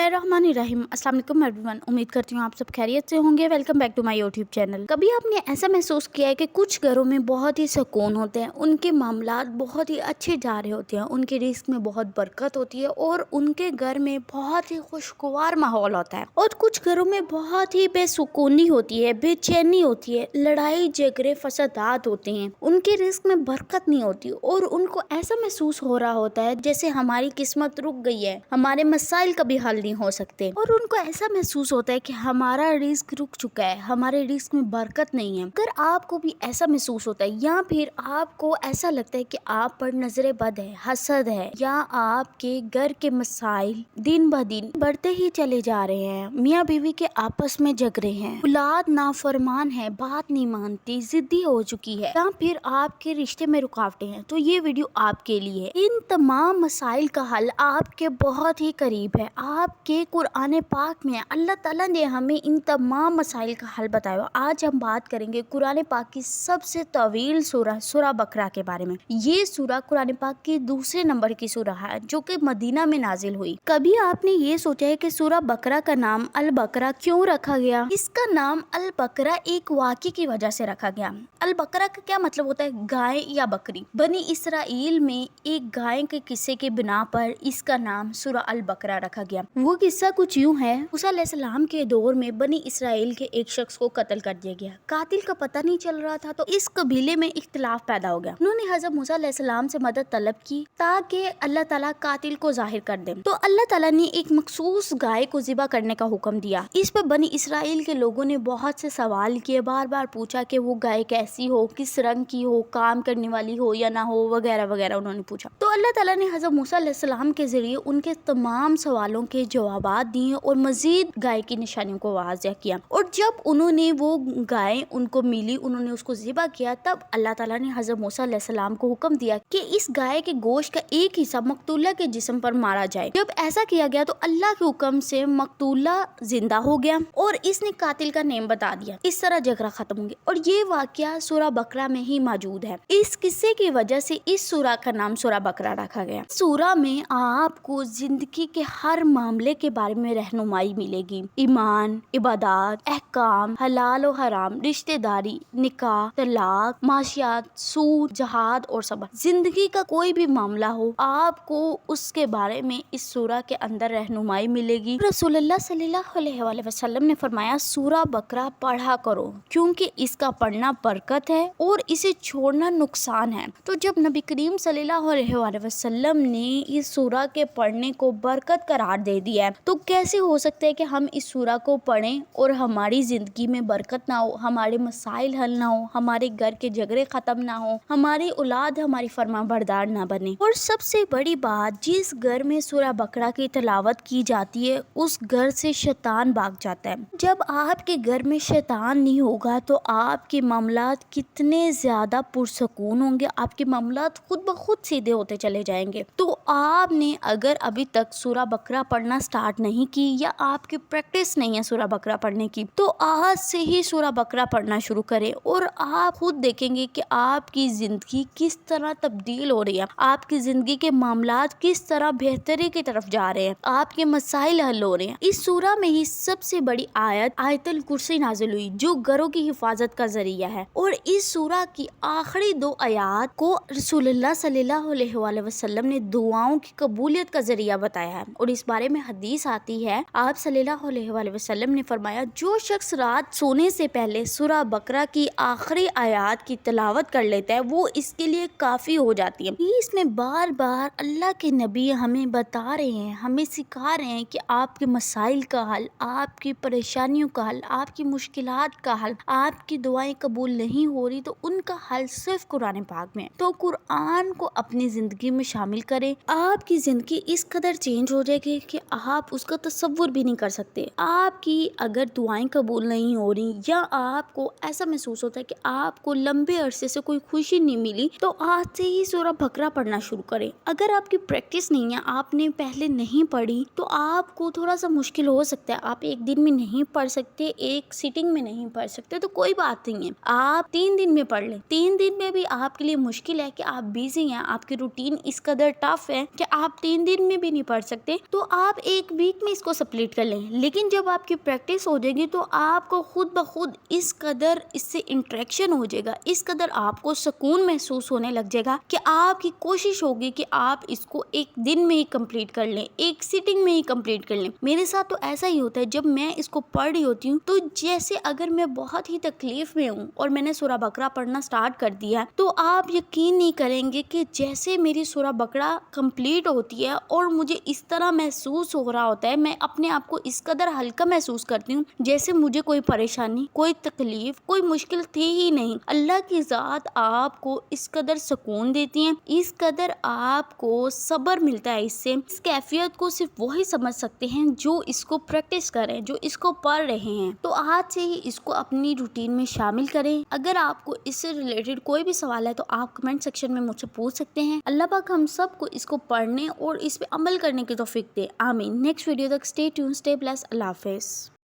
बिस्मिल्लाहिर्रहमानिर्रहीम। अस्सलाम वालेकुम एवरीवन। उम्मीद करती हूँ आप सब खैरियत से होंगे। Welcome back to my YouTube channel. कभी आपने ऐसा महसूस किया है कि कुछ घरों में बहुत ही सुकून होते हैं, उनके मामलात बहुत ही अच्छे जा रहे होते हैं, उनके रिस्क में बहुत बरकत होती है और उनके घर में बहुत ही खुशगवार माहौल होता है, और कुछ घरों में बहुत ही बेसुकूनी होती है, बेचैनी होती है, लड़ाई झगड़े फसादात होते हैं, उनके रिस्क में बरकत नहीं होती और उनको ऐसा महसूस हो रहा होता है जैसे हमारी किस्मत रुक गई है, हमारे मसाइल कभी हल नहीं हो सकते, और उनको ऐसा महसूस होता है कि हमारा रिस्क रुक चुका है, हमारे रिस्क में बरकत नहीं है। अगर आपको भी ऐसा महसूस होता है या फिर आपको ऐसा लगता है कि आप पर नजरे बद है, हसद है, या आपके घर के मसाइल दिन ब दिन बढ़ते ही चले जा रहे हैं, मियाँ बीवी के आपस में झगड़े हैं, औलाद नाफरमान है, बात नहीं मानती, जिद्दी हो चुकी है, या फिर आपके रिश्ते में रुकावटें हैं, तो ये वीडियो आपके लिए। इन तमाम मसाइल का हल आपके बहुत ही करीब है। आपके कुरान पाक में अल्लाह ताला ने हमें इन तमाम मसाइल का हल बताया। आज हम बात करेंगे कुरान पाक की सबसे तवील सूरह बकरा के बारे में। ये सूरह कुरान पाक की दूसरे नंबर की सूरह है जो कि मदीना में नाजिल हुई। कभी आपने ये सोचा है कि सूरह बकरा का नाम अल बकरा क्यों रखा गया? इसका नाम अल बकरा एक वाक़े की वजह से रखा गया। अल बकरा का क्या मतलब होता है? गाय या बकरी। बनी इसराइल में एक गाय के किस्से के बिना पर इसका नाम सूरह अल बकरा रखा गया। वो किस्सा कुछ यूं है, मूसा अलैहिस्सलाम के दौर में बनी इसराइल के एक शख्स को कत्ल कर दिया गया। कातिल का पता नहीं चल रहा था तो इस कबीले में इख्तिलाफ पैदा हो गया। उन्होंने हज़रत मूसा अलैहिस्सलाम से मदद तलब की ताकि अल्लाह ताला कातिल को जाहिर कर दे। तो अल्लाह ताला ने एक मखसूस गाय को ज़िबा करने का हुक्म दिया। इस पर बनी इसराइल के लोगों ने बहुत से सवाल किए, बार बार पूछा कि वो गाय कैसी हो, किस रंग की हो, काम करने वाली हो या ना हो, वगैरह वगैरह उन्होंने पूछा। तो अल्लाह ताला ने हज़रत मूसा अलैहिस्सलाम के जरिए उनके तमाम सवालों के जवाबात दिए और मजीद गाय की निशानियों को वाज़ेह किया। और जब उन्होंने वो गाय उनको मिली, उन्होंने उसको ज़िबा किया, तब अल्लाह ताला ने हज़रत मूसा अलैहिस्सलाम को हुक्म दिया कि इस गाय के गोश्त का एक हिस्सा मकतूला के जिस्म पर मारा जाए। जब ऐसा किया गया तो अल्लाह के हुक्म से मकतूला जिंदा हो गया और इसने कातिल का नेम बता दिया। इस तरह झगड़ा खत्म हो गया। और ये वाकया सूरह बकरा में ही मौजूद है। इस किस्से की वजह से इस सूरह का नाम सूरह बकरा रखा गया। सूरह में आपको जिंदगी के हर मामले के बारे में रहनुमाई मिलेगी। ईमान, इबादत, अहकाम, हलाल और हराम, रिश्तेदारी, निकाह, तलाक, माशियात, सूद, जहाद और सब्र। जिंदगी का कोई भी मामला हो, आपको उसके बारे में इस सूरह के अंदर रहनुमाई मिलेगी। रसूलुल्लाह सल्लल्लाहु अलैहि वसल्लम ने फरमाया, सूरह बकरा पढ़ा करो क्योंकि इसका पढ़ना बरकत है और इसे छोड़ना नुकसान है। तो जब नबी करीम सल्लल्लाहु अलैहि वसल्लम ने इस सूरह के पढ़ने को बरकत करार दे दिया है, तो कैसे हो सकता है कि हम इस सूरह को पढ़ें और हमारी जिंदगी में बरकत ना हो, हमारे मसाइल हल ना हो, हमारे घर के झगड़े खत्म ना हो, हमारी औलाद हमारी फरमाबरदार ना बने। और सबसे बड़ी बात, जिस घर में सूरह बकरा की तिलावत की जाती है उस घर से शैतान भाग जाता है। जब आपके घर में शैतान नहीं होगा तो आपके मामलात कितने ज्यादा पुरसकून होंगे, आपके मामलात खुद ब खुद सीधे होते चले जाएंगे। तो आपने अगर अभी तक सूरह बकरा पढ़ना स्टार्ट नहीं की या आपकी प्रैक्टिस नहीं है सूरह बकरा पढ़ने की, तो आज से ही सूरह बकरा पढ़ना शुरू करें और आप खुद देखेंगे कि आपकी जिंदगी किस तरह तब्दील हो रही है, आपकी जिंदगी के मामलात किस तरह बेहतरी की तरफ जा रहे हैं, आपके मसाइल हल हो रहे हैं। इस सूरह में ही सबसे बड़ी आयत आयतुल कुर्सी नाजिल हुई जो घरों की हिफाजत का जरिया है, और इस सूरह की आखिरी दो आयात को रसूलुल्लाह सल्लल्लाहु अलैहि वसल्लम ने दुआओं की कबूलियत का जरिया बताया है। और इस बारे में हदीस आती है, आप सल्लल्लाहु अलैहि वसल्लम ने फरमाया, जो शख्स रात सोने से पहले सूरह बकरा की आखिरी आयात की तिलावत कर लेता है वो इसके लिए काफी हो जाती है। इसमें बार बार अल्लाह के नबी हमें बता रहे हैं, हमें सिखा रहे हैं कि आपके मसाइल का हल, आपकी परेशानियों का हल, आपकी मुश्किलात का हल, आपकी दुआएं कबूल नहीं हो रही तो उनका हल सिर्फ कुरान पाक में। तो कुरान को अपनी जिंदगी में शामिल करें, आपकी जिंदगी इस कदर चेंज हो जाएगी कि आप उसका तसव्वुर भी नहीं कर सकते। आपकी अगर दुआएं कबूल नहीं हो रही या आपको ऐसा महसूस होता है कि आपको लंबे अरसे से कोई खुशी नहीं मिली, तो आज से ही सूरह बकरा पढ़ना शुरू करें। अगर आपकी प्रैक्टिस नहीं है, आपने पहले नहीं पढ़ी, तो आपको थोड़ा सा मुश्किल हो सकता है, आप एक दिन में नहीं पढ़ सकते, एक सिटिंग में नहीं पढ़ सकते, तो कोई बात नहीं है, आप 3 दिन में पढ़ लें। 3 दिन में भी आपके लिए मुश्किल है कि आप बिजी हैं, आपकी रूटीन इस कदर टफ है कि आप 3 दिन में भी नहीं पढ़ सकते, तो आप 1 वीक में इसको कंप्लीट कर लें। लेकिन जब आपकी प्रैक्टिस हो जाएगी तो आपको खुद ब खुद इस कदर इससे इंटरेक्शन हो जाएगा, इस कदर आपको सुकून महसूस होने लग जाएगा कि आपकी कोशिश होगी कि आप इसको 1 दिन में ही कंप्लीट कर लें, 1 सिटिंग में ही कंप्लीट कर लें। मेरे साथ तो ऐसा ही होता है, जब मैं इसको पढ़ रही होती हूँ तो जैसे अगर मैं बहुत ही तकलीफ में हूँ और मैंने सूरा बकरा पढ़ना स्टार्ट कर दिया तो आप यकीन नहीं करेंगे कि जैसे मेरी सूरा बकरा कंप्लीट होती है और मुझे इस तरह महसूस हो रहा होता है, मैं अपने आप को इस कदर हल्का महसूस करती हूँ जैसे मुझे कोई परेशानी, कोई तकलीफ, कोई मुश्किल थी ही नहीं। अल्लाह की ज़ात आपको इस कदर सुकून देती है, इस कदर आपको सब्र मिलता है। इससे इस कैफियत को सिर्फ वही समझ सकते हैं जो इसको प्रैक्टिस करें, जो इसको पढ़ रहे हैं। तो आज से ही इसको अपनी रूटीन में शामिल करें। अगर आपको इससे रिलेटेड कोई भी सवाल है तो आप कमेंट सेक्शन में मुझसे पूछ सकते हैं। अल्लाह पाक हम सबको इसको पढ़ने और इस पे अमल करने की तौफीक दे। आमीन। नेक्स्ट वीडियो तक स्टे ट्यून, स्टे ब्लेस्ड। अल्लाह हाफिज़।